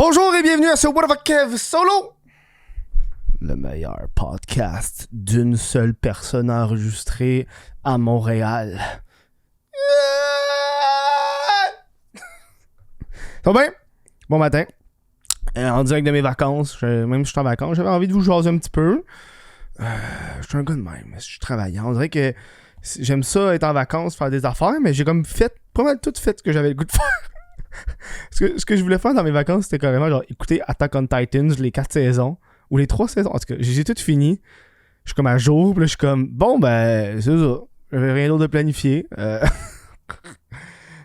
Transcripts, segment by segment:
Bonjour et bienvenue à ce What the fuck Kev Solo, le meilleur podcast d'une seule personne enregistré à Montréal. Ça va bien? Bon matin. En direct de mes vacances, même si je suis en vacances, j'avais envie de vous jaser un petit peu. Je suis un gars de même, je suis travaillant. On dirait que j'aime ça être en vacances, faire des affaires, mais j'ai comme fait, pas mal tout fait ce que j'avais le goût de faire. Ce que je voulais faire dans mes vacances, c'était carrément genre écouter Attack on Titans, les 4 saisons, ou les 3 saisons. En tout cas, j'ai tout fini. Je suis comme à jour, puis là, je suis comme, bon, ben, c'est ça. J'avais rien d'autre de planifier. Tu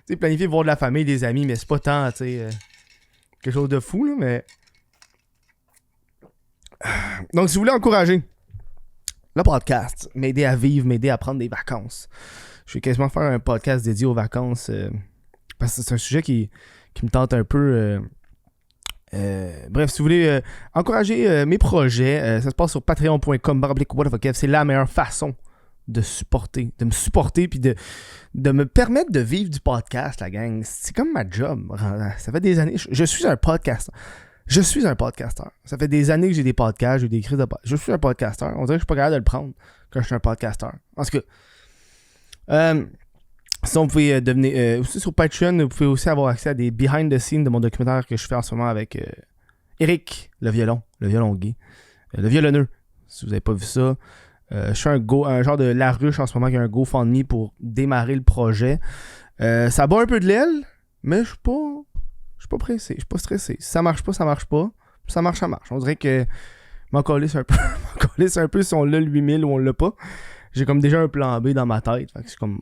sais, planifier voir de la famille, des amis, mais c'est pas tant, tu sais, quelque chose de fou, là, mais. Donc, si vous voulez encourager le podcast, m'aider à vivre, m'aider à prendre des vacances, je vais quasiment faire un podcast dédié aux vacances. Parce que c'est un sujet qui me tente un peu. Bref, si vous voulez encourager mes projets, ça se passe sur patreon.com/whatthefuckkev. C'est la meilleure façon de me supporter puis de me permettre de vivre du podcast, la gang. C'est comme ma job. Ça fait des années. Je suis un podcasteur. Ça fait des années que j'ai des podcasts, j'ai des crises de podcasts. Je suis un podcasteur. On dirait que je suis pas capable de le prendre quand je suis un podcasteur. En tout cas, sinon, vous pouvez devenir aussi sur Patreon, vous pouvez aussi avoir accès à des behind the scenes de mon documentaire que je fais en ce moment avec Eric, le violon gay, le violonneux, si vous n'avez pas vu ça. Je suis un genre de Laruche en ce moment qui a un GoFundMe pour démarrer le projet. Ça bat un peu de l'aile, mais je suis pas pressé, je suis pas stressé. Si ça marche pas, ça marche pas. Si ça marche, ça marche. On dirait que m'en calisse un peu si on l'a le 8000 ou on l'a pas. J'ai comme déjà un plan B dans ma tête. Fait que c'est comme...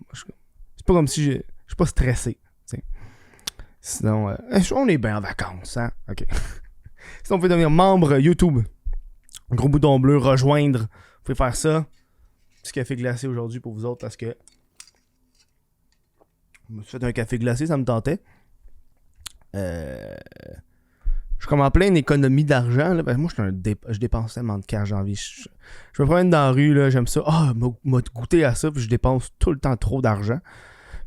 C'est pas comme si je suis pas stressé. T'sais. Sinon, on est bien en vacances, hein? OK. Sinon, vous pouvez devenir membre YouTube. Gros bouton bleu, rejoindre. Vous pouvez faire ça. Petit café glacé aujourd'hui pour vous autres parce que je me suis fait un café glacé, ça me tentait. Je suis comme en pleine économie d'argent. Là. Ben, moi, je dépense tellement de cash en vie. Je me promène dans la rue, là, j'aime ça. M'a goûté à ça, puis je dépense tout le temps trop d'argent.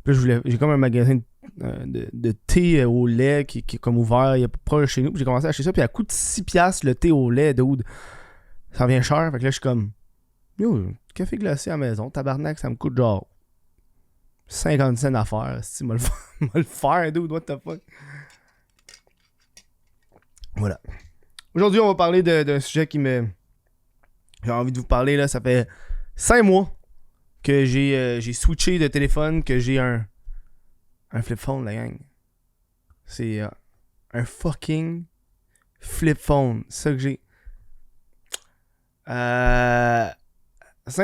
Puis là, j'ai comme un magasin de thé au lait qui est comme ouvert, il y a proche de chez nous. Puis j'ai commencé à acheter ça, puis à coût de 6$ le thé au lait, dude. Ça revient cher. Fait que là, je suis comme, yo, café glacé à la maison, tabarnak, ça me coûte genre 50 cents à faire. Si, m'a le faire, dude, what the fuck. Voilà. Aujourd'hui, on va parler d'un sujet qui me... J'ai envie de vous parler, là, ça fait 5 mois que j'ai switché de téléphone, que j'ai un flip phone, la gang. C'est un fucking flip phone. C'est ça que j'ai. 5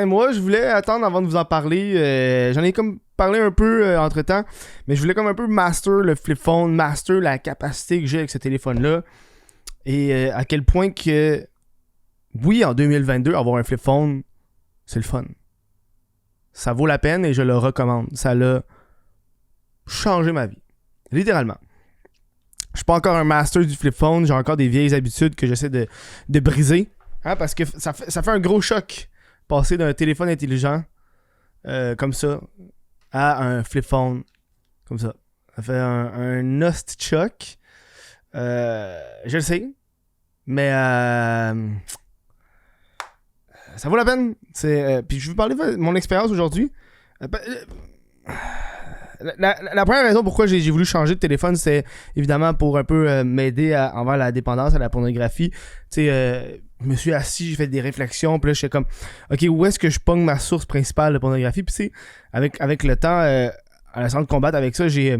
mois, je voulais attendre avant de vous en parler. J'en ai comme parlé un peu entre-temps, mais je voulais comme un peu master le flip phone, master la capacité que j'ai avec ce téléphone-là. Et à quel point que, oui, en 2022, avoir un flip phone, c'est le fun. Ça vaut la peine et je le recommande. Ça l'a changé ma vie. Littéralement. Je suis pas encore un master du flip phone. J'ai encore des vieilles habitudes que j'essaie de briser. Hein, parce que ça fait un gros choc. Passer d'un téléphone intelligent comme ça à un flip phone comme ça. Ça fait un nost choc. Je le sais. Mais ça vaut la peine. Puis je vais vous parler de mon expérience aujourd'hui. La première raison pourquoi j'ai voulu changer de téléphone, c'est évidemment pour un peu m'aider envers la dépendance à la pornographie. Tu sais, je me suis assis, j'ai fait des réflexions, puis là, j'étais comme, OK, où est-ce que je pogne ma source principale de pornographie? Puis tu sais, avec le temps, à la de combattre avec ça, je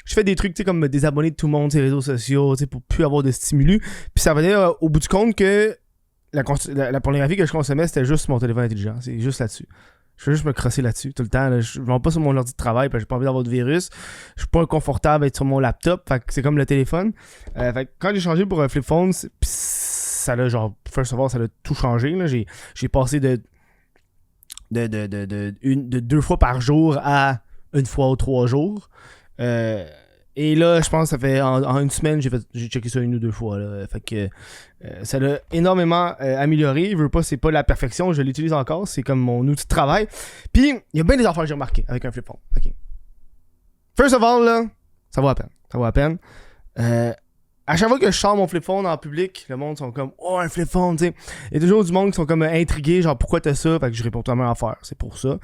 fais des trucs, tu sais, comme me désabonner de tout le monde, ces réseaux sociaux, tu sais, pour plus avoir de stimulus. Puis ça venait au bout du compte que la pornographie que je consommais, c'était juste mon téléphone intelligent. C'est juste là-dessus. Je veux juste me crosser là-dessus tout le temps. Là. Je ne vais pas sur mon ordi de travail parce que j'ai pas envie d'avoir de virus. Je suis pas confortable d'être sur mon laptop. Fait que c'est comme le téléphone. Fait que quand j'ai changé pour un flip phone, ça l'a genre, first of all, ça l'a tout changé. Là. J'ai passé de 2 fois par jour à 1 fois ou 3 jours. Et là, je pense que ça fait en une semaine, j'ai checké ça 1 ou 2 fois. Là. Fait que ça l'a énormément amélioré. Je veux pas, c'est pas la perfection, je l'utilise encore. C'est comme mon outil de travail. Puis, il y a bien des affaires que j'ai remarquées avec un flip phone. Okay. First of all, là, ça vaut la peine. Ça vaut la peine. À chaque fois que je sors mon flip phone en public, le monde sont comme oh un flip phone, tu sais. Il y a toujours du monde qui sont comme intrigués, genre pourquoi t'as ça? Fait que je réponds toi même affaire, c'est pour ça.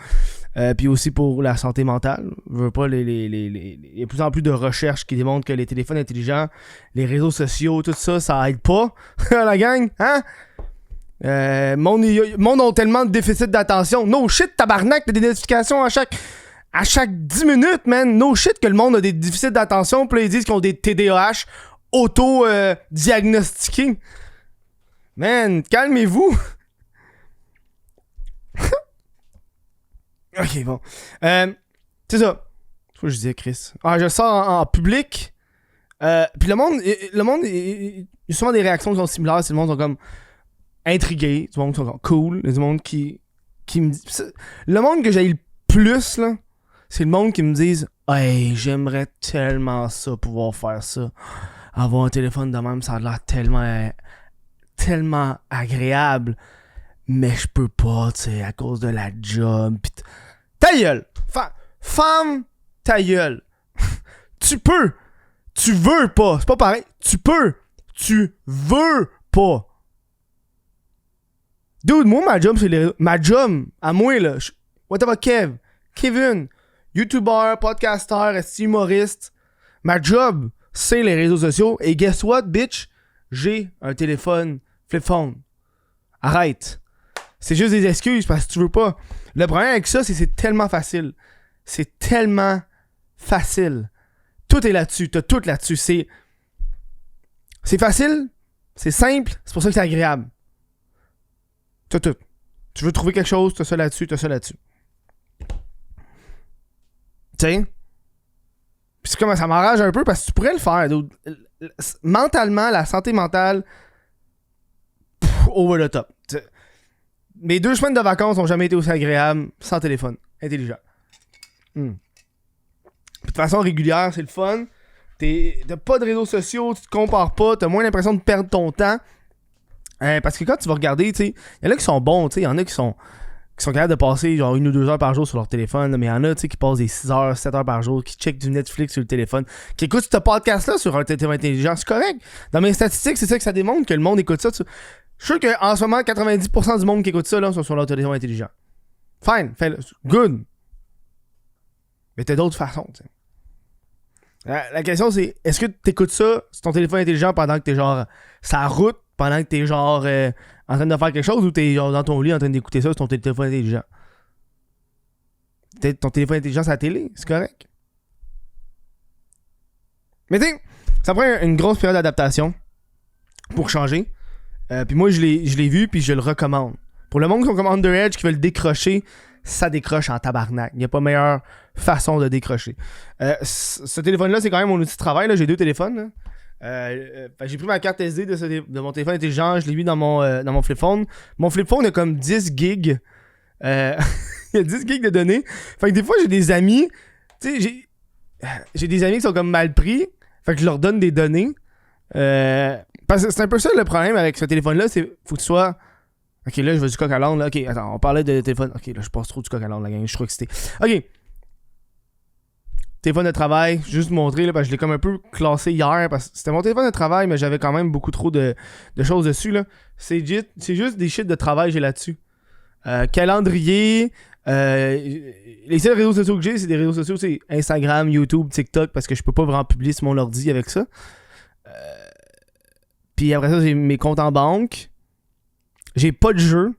Puis aussi pour la santé mentale. Je veux pas il y a de plus en plus de recherches qui démontrent que les téléphones intelligents, les réseaux sociaux, tout ça, ça aide pas la gang, hein? Monde ont tellement de déficit d'attention. No shit, tabarnak, t'as des notifications à chaque 10 minutes, man. No shit que le monde a des déficits d'attention. Puis là, ils disent qu'ils ont des TDAH auto-diagnostiqués. Man, calmez-vous. Ok, bon. C'est ça. C'est quoi que je disais, Chris? Ah, je sors en public. Puis le monde, il y a souvent des réactions qui sont similaires. C'est le monde qui sont comme intrigués. Du monde qui sont comme cool. Du monde qui me dit... Le monde que j'ai le plus, là, c'est le monde qui me disent hey, j'aimerais tellement ça, pouvoir faire ça. Avoir un téléphone de même, ça a l'air tellement agréable. Mais je peux pas, tu sais, à cause de la job. Pis ta gueule! Femme, ta gueule! Tu peux! Tu veux pas! C'est pas pareil. Tu peux! Tu veux pas! Dude, moi, ma job, c'est les... Ma job, à moi, là. Whatever, Kevin, YouTuber, podcaster, humoriste. Ma job, c'est les réseaux sociaux. Et guess what, bitch? J'ai un téléphone flip phone. Arrête. C'est juste des excuses parce que tu veux pas. Le problème avec ça, c'est que c'est tellement facile. C'est tellement facile. Tout est là-dessus. T'as tout là-dessus. C'est facile. C'est simple. C'est pour ça que c'est agréable. T'as tout. Tu veux trouver quelque chose, t'as ça là-dessus, t'as ça là-dessus. Tu sais? Puis c'est comme ça m'enrage un peu parce que tu pourrais le faire. Donc, mentalement, la santé mentale, over the top. T'sais. Mes 2 semaines de vacances n'ont jamais été aussi agréables sans téléphone intelligent. De façon régulière, c'est le fun. T'as pas de réseaux sociaux, tu te compares pas, t'as moins l'impression de perdre ton temps. Parce que quand tu vas regarder, tu sais, il y en a qui sont bons, tu sais, il y en a qui sont capables de passer genre 1 ou 2 heures par jour sur leur téléphone, mais il y en a, tu sais, qui passent des 6 heures, 7 heures par jour, qui checkent du Netflix sur le téléphone, qui écoutent ce podcast-là sur un téléphone intelligent, c'est correct. Dans mes statistiques, c'est ça que ça démontre, que le monde écoute ça. Je suis sûr qu'en ce moment, 90% du monde qui écoute ça, là, sont sur leur téléphone intelligent. Fine, good. Mais t'as d'autres façons, tu sais. La question, c'est, est-ce que t'écoutes ça sur ton téléphone intelligent pendant que t'es genre sa route, pendant que t'es genre en train de faire quelque chose, ou t'es genre dans ton lit en train d'écouter ça sur ton téléphone intelligent? Peut-être ton téléphone intelligent, c'est la télé, c'est correct. Mais tu sais, ça prend une grosse période d'adaptation pour changer. Puis moi, je l'ai vu, puis je le recommande. Pour le monde qui sont comme Underedge, qui veut le décrocher, ça décroche en tabarnak. Il n'y a pas meilleure façon de décrocher. Ce téléphone-là, c'est quand même mon outil de travail. Là. J'ai 2 téléphones. J'ai pris ma carte SD de mon téléphone intelligent, je l'ai mis dans mon flip phone. Mon flip phone a comme 10 gigs. Il y a 10 gigs de données. Fait que des fois, j'ai des amis. Tu sais, j'ai des amis qui sont comme mal pris. Fait que je leur donne des données. Parce que c'est un peu ça le problème avec ce téléphone-là. C'est faut que tu sois. Ok, là, je veux du coq à l'âne. Ok, attends, on parlait de téléphone. Ok, là, je passe trop du coq à l'âne, la gang. Je suis trop excité. Ok. Téléphone de travail, juste montrer, là, parce que je l'ai comme un peu classé hier, parce que c'était mon téléphone de travail, mais j'avais quand même beaucoup trop de choses dessus, là. C'est juste des shit de travail que j'ai là-dessus. Calendrier, les seuls réseaux sociaux que j'ai, c'est des réseaux sociaux, c'est Instagram, YouTube, TikTok, parce que je peux pas vraiment publier sur mon ordi avec ça. Puis après ça, j'ai mes comptes en banque. J'ai pas de jeu.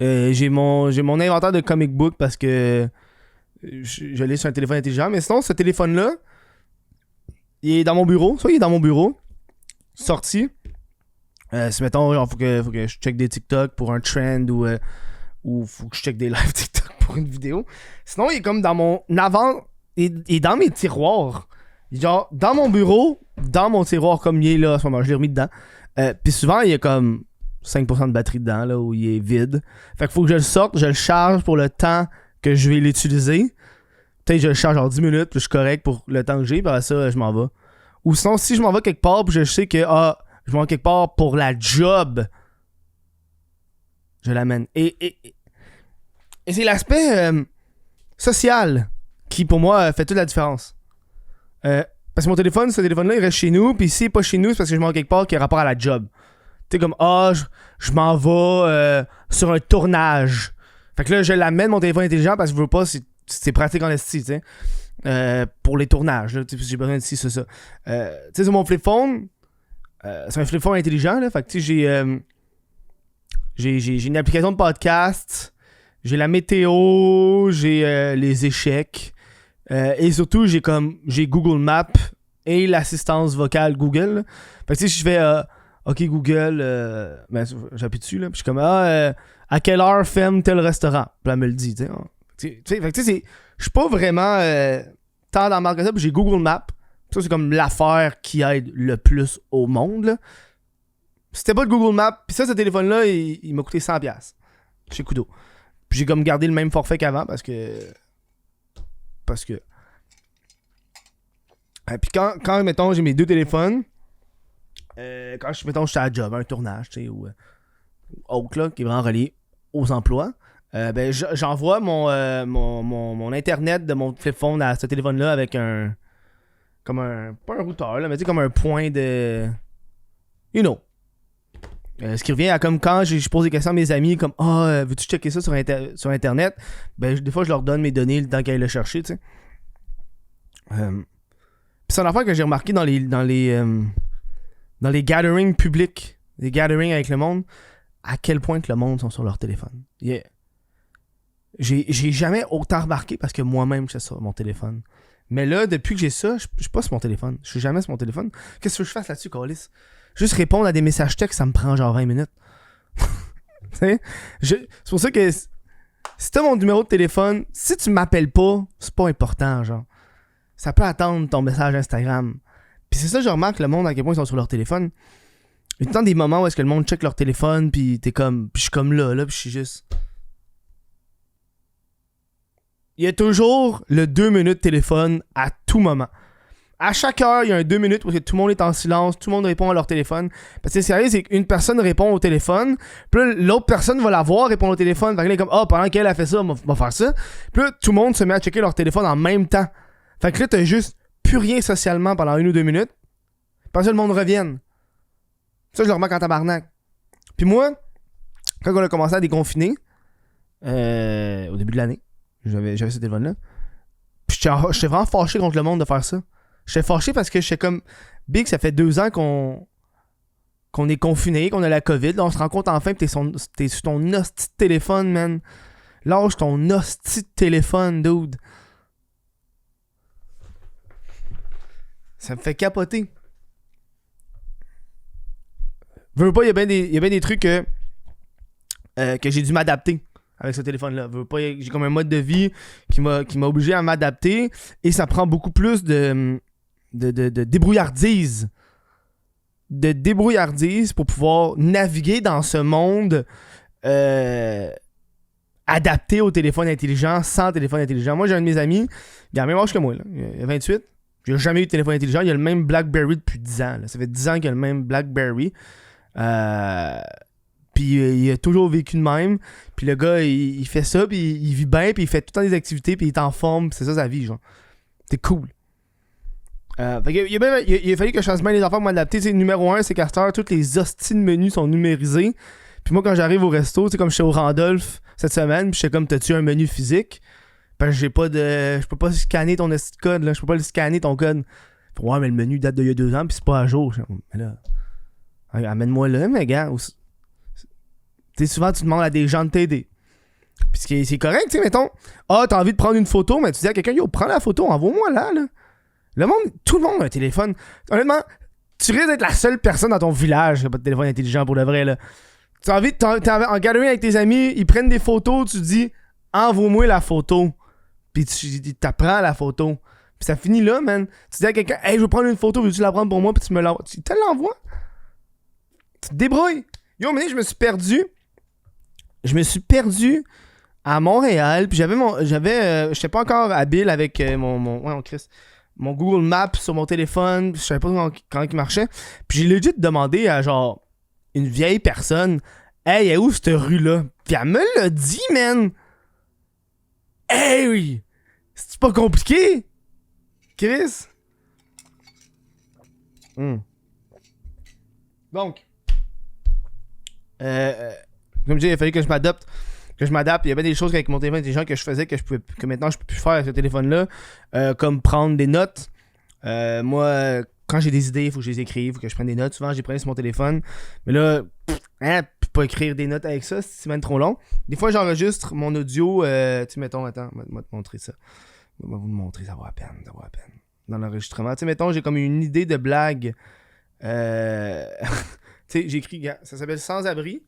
J'ai mon inventaire de comic book parce que je l'ai sur un téléphone intelligent. Mais sinon, ce téléphone-là, il est dans mon bureau. Soit il est dans mon bureau, sorti. Si mettons, genre, faut que je check des TikTok pour un trend ou faut que je check des live TikTok pour une vidéo. Sinon, il est comme dans mon avant. Il est dans mes tiroirs. Genre, dans mon bureau, dans mon tiroir comme il est là, à ce moment, je l'ai remis dedans. Puis souvent, il y a comme 5% de batterie dedans, là, où il est vide. Fait qu'il faut que je le sorte, je le charge pour le temps que je vais l'utiliser. Peut-être que je le charge en 10 minutes, puis je suis correct pour le temps que j'ai, puis après ça, je m'en vais. Ou sinon, si je m'en vais quelque part, puis je sais que, je m'en vais quelque part pour la job, je l'amène. Et c'est l'aspect social qui, pour moi, fait toute la différence. Parce que mon téléphone, ce téléphone-là, il reste chez nous. Puis s'il n'est pas chez nous, c'est parce que je m'en vais quelque part qui a rapport à la job. Tu sais, comme, je m'en vais sur un tournage. Fait que là, je l'amène mon téléphone intelligent parce que je veux pas, c'est pratique en esti, tu sais. Pour les tournages, là, j'ai besoin de ci, ça. Tu sais, sur mon flip phone, c'est un flip phone intelligent, là. Fait que tu sais, j'ai une application de podcast, j'ai la météo, j'ai les échecs, et surtout, j'ai Google Maps et l'assistance vocale Google. Là. Fait que tu sais, si je fais OK Google, ben, j'appuie dessus, là, puis je suis comme à quelle heure ferme tel restaurant? Puis elle me le dit, tu sais. Fait que tu sais, je suis pas vraiment tant dans le marque que ça, puis j'ai Google Maps. Ça, c'est comme l'affaire qui aide le plus au monde, là. C'était pas de Google Maps, puis ça, ce téléphone-là, il m'a coûté 100$ chez Kudo. Puis j'ai comme gardé le même forfait qu'avant, parce que... puis quand, mettons, j'ai mes 2 téléphones, quand mettons, j'étais à la job, un tournage, tu sais, ou autre, là, qui est vraiment relié aux emplois, ben, j'envoie mon internet de mon téléphone à ce téléphone-là avec un... Comme un... Pas un routeur, là, mais tu sais, comme un point de... You know. Ce qui revient à comme quand je pose des questions à mes amis, comme veux-tu checker ça sur Internet? Ben, des fois, je leur donne mes données le temps qu'ils aillent le chercher, tu sais. Puis c'est une affaire que j'ai remarqué dans les gatherings publics, les gatherings avec le monde, à quel point que le monde sont sur leur téléphone. Yeah. J'ai jamais autant remarqué parce que moi-même, je suis sur mon téléphone. Mais là, depuis que j'ai ça, je suis pas sur mon téléphone. Je suis jamais sur mon téléphone. Qu'est-ce que je fasse là-dessus, Calis? Juste répondre à des messages textes, ça me prend genre 20 minutes. C'est pour ça que si t'as mon numéro de téléphone, si tu m'appelles pas, c'est pas important, genre. Ça peut attendre ton message Instagram. Puis c'est ça, je remarque le monde à quel point ils sont sur leur téléphone. Il y a tout le temps des moments où est-ce que le monde check leur téléphone, puis t'es comme... Puis je suis comme là, puis je suis juste... Il y a toujours le 2 minutes téléphone à tout moment. À chaque heure, il y a un 2 minutes où tout le monde est en silence, tout le monde répond à leur téléphone. Parce que c'est sérieux, c'est qu'une personne répond au téléphone, puis là, l'autre personne va la voir répondre au téléphone. Fait que là, elle est comme, pendant qu'elle a fait ça, on va faire ça. Puis là, tout le monde se met à checker leur téléphone en même temps. Fait que là, t'as juste plus rien socialement pendant 1 ou 2 minutes. Puis ça, le monde revienne. Ça, je le remarque en tabarnak. Puis moi, quand on a commencé à déconfiner, au début de l'année, j'avais ce téléphone-là. Puis j'étais vraiment fâché contre le monde de faire ça. J'étais fâché parce que j'étais comme... Big, ça fait 2 ans qu'on est confiné, qu'on a la COVID. Là, on se rend compte enfin que t'es sur ton hostie de téléphone, man. Lâche ton hostie de téléphone, dude. Ça me fait capoter. Veux pas, il y a bien des trucs que j'ai dû m'adapter avec ce téléphone-là. Veux pas, j'ai comme un mode de vie qui m'a obligé à m'adapter et ça prend beaucoup plus de débrouillardise. De débrouillardise pour pouvoir naviguer dans ce monde adapté au téléphone intelligent, sans téléphone intelligent. Moi, j'ai un de mes amis, il a le même âge que moi, là. Il a 28. Il a jamais eu de téléphone intelligent. Il a le même BlackBerry depuis 10 ans. Là. Ça fait 10 ans qu'il a le même BlackBerry. Puis il a toujours vécu de même. Puis le gars, il fait ça, puis il vit bien, puis il fait tout le temps des activités, puis il est en forme. Puis c'est ça sa vie, genre. C'est cool. Il a fallu que je fasse bien les affaires pour m'adapter. T'sais, numéro 1, c'est qu'à cette heure, toutes les hosties de menus sont numérisés. Puis moi, quand j'arrive au resto, comme j'étais au Randolph cette semaine, puis j'étais comme, t'as-tu un menu physique? Parce que j'ai pas de... Je peux pas scanner ton code, là. Je peux pas le scanner, ton code. Ouais, mais le menu date d'il y a 2 ans, puis c'est pas à jour. Mais là... Amène-moi là, mais gars. T'sais, souvent, tu demandes à des gens de t'aider. Puis c'est correct, tu sais, mettons. T'as envie de prendre une photo, mais tu dis à quelqu'un, yo, prends la photo, envoie-moi là. Tout le monde a un téléphone. Honnêtement, tu risques d'être la seule personne dans ton village qui n'a pas de téléphone intelligent pour le vrai, là. Tu as envie t'es en galerie avec tes amis, ils prennent des photos, tu dis, envoie-moi la photo. Puis tu t'apprends la photo. Puis ça finit là, man. Tu dis à quelqu'un, hey, je veux prendre une photo, veux-tu la prendre pour moi? Puis tu me l'envoies. Tu te l'envoies. Tu te débrouilles. Yo, mais je me suis perdu. À Montréal. Puis j'étais pas encore habile avec mon Google Maps sur mon téléphone. Je savais pas quand il marchait. Puis j'ai legit demandé à genre une vieille personne, hey, est où cette rue-là? Puis elle me l'a dit, man. Hey, c'est pas compliqué, Chris? Donc, comme je disais, il a fallu que je m'adapte. Il y avait des choses avec mon téléphone intelligent que je faisais que maintenant je peux plus faire avec ce téléphone-là. Comme prendre des notes. Moi, quand j'ai des idées, il faut que je les écrive, il faut que je prenne des notes. Souvent, j'ai pris sur mon téléphone. Mais là, pas écrire des notes avec ça, c'est même trop long. Des fois, j'enregistre mon audio. Tu sais, mettons, attends, je vais te montrer ça. Je vais vous le montrer, ça vaut à peine. Dans l'enregistrement. Tu sais, mettons, j'ai comme une idée de blague. Tu sais, j'ai écrit, ça s'appelle Sans-abri.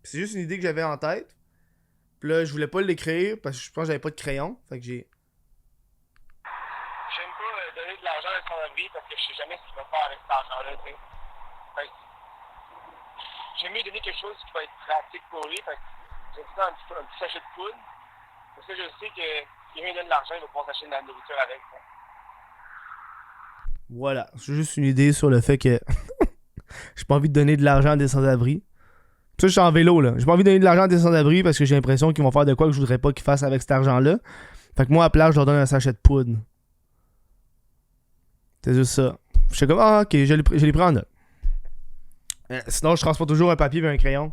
C'est juste une idée que j'avais en tête. Puis là, je voulais pas l'écrire parce que je pense que j'avais pas de crayon. Fait que j'ai. J'aime pas donner de l'argent à sans-abri parce que je sais jamais ce qu'il va faire avec cet argent-là, tu sais. Fait que j'aime mieux donner quelque chose qui va être pratique pour lui. Fait que j'ai tout un petit sachet de poudre. Parce que je sais que si quelqu'un donne de l'argent, il va pouvoir s'acheter de la nourriture avec. Ça. Voilà, c'est juste une idée sur le fait que j'ai pas envie de donner de l'argent à des sans-abri. Ça, je suis en vélo, là. J'ai pas envie de donner de l'argent à des sans-abri parce que j'ai l'impression qu'ils vont faire de quoi que je voudrais pas qu'ils fassent avec cet argent-là. Fait que moi, à la place, je leur donne un sachet de poudre. C'est juste ça. Je suis comme, ok, je l'ai pris en note. Sinon, je transporte toujours un papier et un crayon.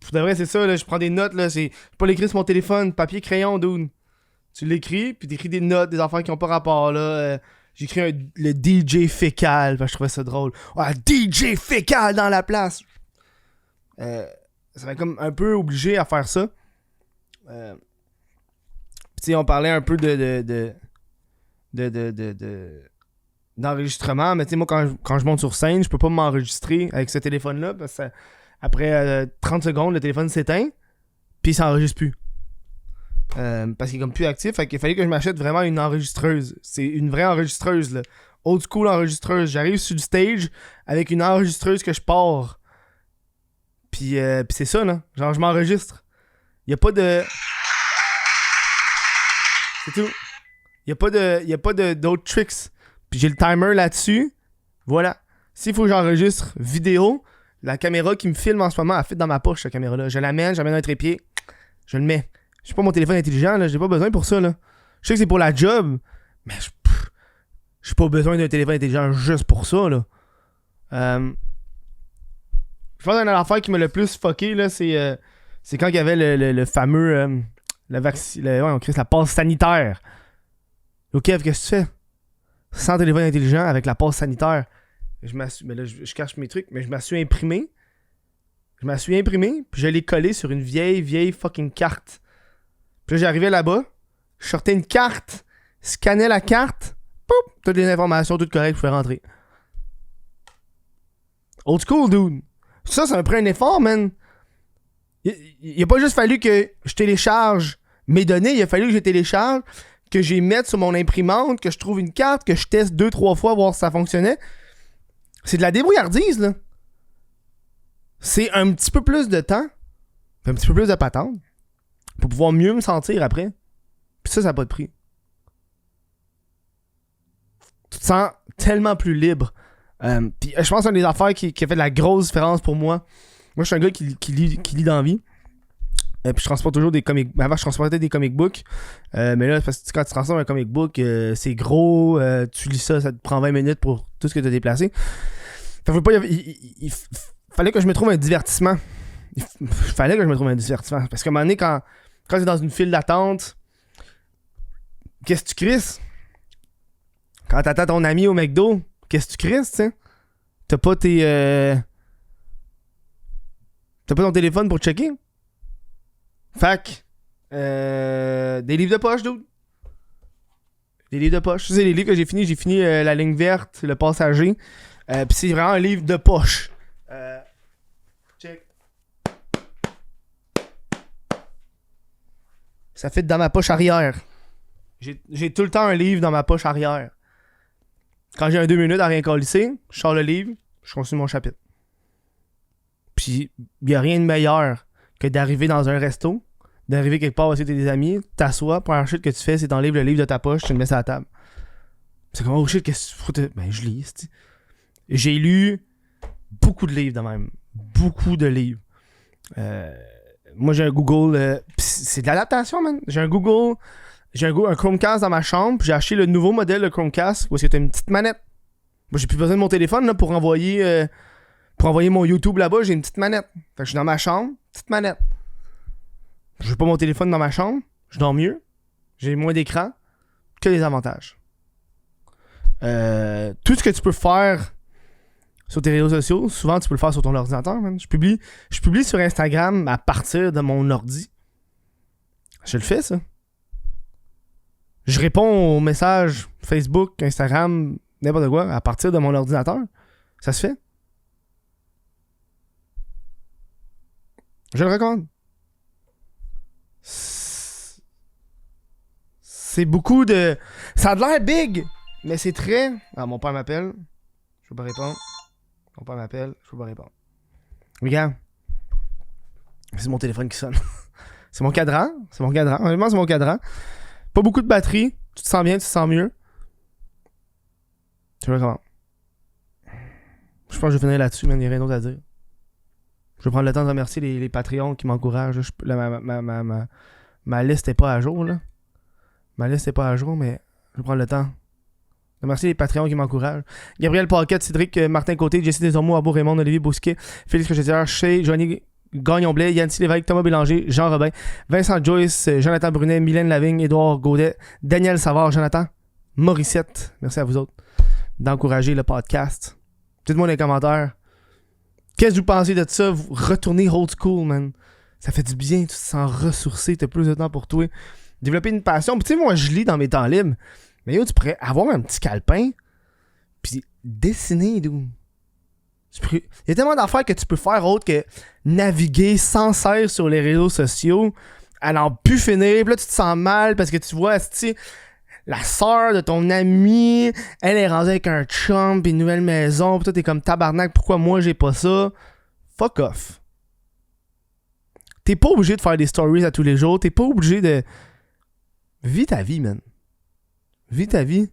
Pour de vrai, c'est ça, là. Je prends des notes, là. Je peux pas l'écrire sur mon téléphone. Papier, crayon, dude. Tu l'écris, puis t'écris des notes, des affaires qui ont pas rapport, là. J'écris le DJ fécal, parce que je trouvais ça drôle. DJ fécal dans la place! Ça m'a comme un peu obligé à faire ça. Tu sais, on parlait un peu d'enregistrement, mais tu sais, moi, quand je monte sur scène, je peux pas m'enregistrer avec ce téléphone-là, parce que après 30 secondes, le téléphone s'éteint, puis il s'enregistre plus. Parce qu'il est comme plus actif, fait qu'il fallait que je m'achète vraiment une enregistreuse. C'est une vraie enregistreuse, là. Old school enregistreuse. J'arrive sur le stage avec une enregistreuse que je pars. Puis c'est ça, là. Genre, je m'enregistre. Y'a pas de... C'est tout. Y'a pas d'autres tricks. Puis j'ai le timer là-dessus. Voilà. S'il faut que j'enregistre vidéo, la caméra qui me filme en ce moment, elle fit dans ma poche, cette caméra-là. Je l'amène, j'amène un trépied, je le mets. J'ai pas mon téléphone intelligent, là. J'ai pas besoin pour ça, là. Je sais que c'est pour la job, mais j'ai pas besoin d'un téléphone intelligent juste pour ça, là. Je pense qu'une affaire qui m'a le plus fucké, là, c'est quand il y avait le fameux... la passe sanitaire. Ok, qu'est-ce que tu fais? Sans téléphone intelligent, avec la passe sanitaire. Mais là, je cache mes trucs, mais je m'en suis imprimé. Puis je l'ai collé sur une vieille fucking carte. Puis là, j'arrivais là-bas, je sortais une carte, scannais la carte, poup, toutes les informations, toutes correctes, je pouvais rentrer. Old school, dude. Ça me prend un effort, man. Il a pas juste fallu que je télécharge mes données, il a fallu que je télécharge, que j'y mette sur mon imprimante, que je trouve une carte, que je teste 2-3 fois, voir si ça fonctionnait. C'est de la débrouillardise, là. C'est un petit peu plus de temps, un petit peu plus de patente, pour pouvoir mieux me sentir après. Puis ça n'a pas de prix. Tu te sens tellement plus libre. Puis je pense que c'est une des affaires qui a fait de la grosse différence pour moi. Moi, je suis un gars qui lit dans la vie. Puis je transporte toujours des comic books. Avant, je transportais des comic books. Mais là, parce que quand tu transportes un comic book, c'est gros. Tu lis ça te prend 20 minutes pour tout ce que tu as déplacé. Il fallait que je me trouve un divertissement. Parce qu'à un moment donné, quand tu es dans une file d'attente, qu'est-ce que tu crisses? Quand t'attends ton ami au McDo, qu'est-ce que tu crisses, tu sais? T'as pas ton téléphone pour checker? Fac. Des livres de poche, dude. Des livres de poche. Ça, c'est les livres que j'ai fini. J'ai fini La ligne verte, Le passager. Puis c'est vraiment un livre de poche. Check. Ça fit dans ma poche arrière. J'ai tout le temps un livre dans ma poche arrière. Quand j'ai un 2 minutes à rien colisser, je sors le livre, je continue mon chapitre. Puis, il n'y a rien de meilleur que d'arriver dans un resto, d'arriver quelque part aussi des amis, t'assois, première chose que tu fais, c'est t'enlèves le livre de ta poche, tu le mets sur la table. C'est comme, oh shit, qu'est-ce que tu fous? Ben, je lis, c'ti. J'ai lu beaucoup de livres de même. Beaucoup de livres. Moi, j'ai un Google... c'est de l'adaptation, man. J'ai un Chromecast dans ma chambre, puis j'ai acheté le nouveau modèle de Chromecast, où c'est une petite manette. Moi, j'ai plus besoin de mon téléphone là, pour envoyer mon YouTube là-bas. J'ai une petite manette. Fait que je suis dans ma chambre, petite manette. Je veux pas mon téléphone dans ma chambre. Je dors mieux. J'ai moins d'écran. Que des avantages. Tout ce que tu peux faire sur tes réseaux sociaux, souvent tu peux le faire sur ton ordinateur, man. Je publie sur Instagram à partir de mon ordi. Je le fais, ça. Je réponds aux messages Facebook, Instagram, n'importe quoi, à partir de mon ordinateur. Ça se fait. Je le recommande. C'est beaucoup de... Ça a de l'air big, mais c'est très... Ah, mon père m'appelle. Je peux pas répondre. Mon père m'appelle. Je peux pas répondre. Regarde. C'est mon téléphone qui sonne. C'est mon cadran. Honnêtement, c'est mon cadran. Pas beaucoup de batterie. Tu te sens bien, tu te sens mieux. Je le recommande. Je pense que je vais finir là-dessus, mais il n'y a rien d'autre à dire. Je vais prendre le temps de remercier les Patreons qui m'encouragent. Ma liste n'est pas à jour, là. Ma liste n'est pas à jour, mais je vais prendre le temps. Merci les Patreons qui m'encouragent. Gabriel Paquette, Cédric Martin Côté, Jesse Desormeaux, Abo Raymond, Olivier Bousquet, Félix Cochetière, Chez, Johnny Gagnon-Blais, Yancy Lévesque, Thomas Bélanger, Jean Robin, Vincent Joyce, Jonathan Brunet, Mylène Lavigne, Édouard Gaudet, Daniel Savard, Jonathan, Morissette. Merci à vous autres d'encourager le podcast. Dites-moi dans les commentaires. Qu'est-ce que vous pensez de ça? Vous retournez old school, man. Ça fait du bien, tu te sens ressourcé, t'as plus de temps pour toi. Développer une passion. Puis tu sais, moi, je lis dans mes temps libres. Mais yo, tu pourrais avoir un petit calepin, puis dessiner, d'où. Il y a tellement d'affaires que tu peux faire autre que naviguer sans cesse sur les réseaux sociaux, à n'en plus finir. Puis là, tu te sens mal parce que tu vois, la sœur de ton ami, elle est rendue avec un chum, puis une nouvelle maison, puis toi, t'es comme tabarnak, pourquoi moi, j'ai pas ça? Fuck off. T'es pas obligé de faire des stories à tous les jours, t'es pas obligé de... Vis ta vie, man. Vis ta vie.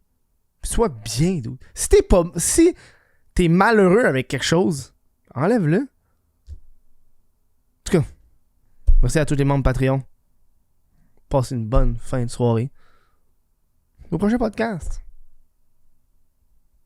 Sois bien, dude. Si t'es malheureux avec quelque chose, enlève-le. En tout cas, merci à tous les membres Patreon. Passez une bonne fin de soirée. Au prochain podcast.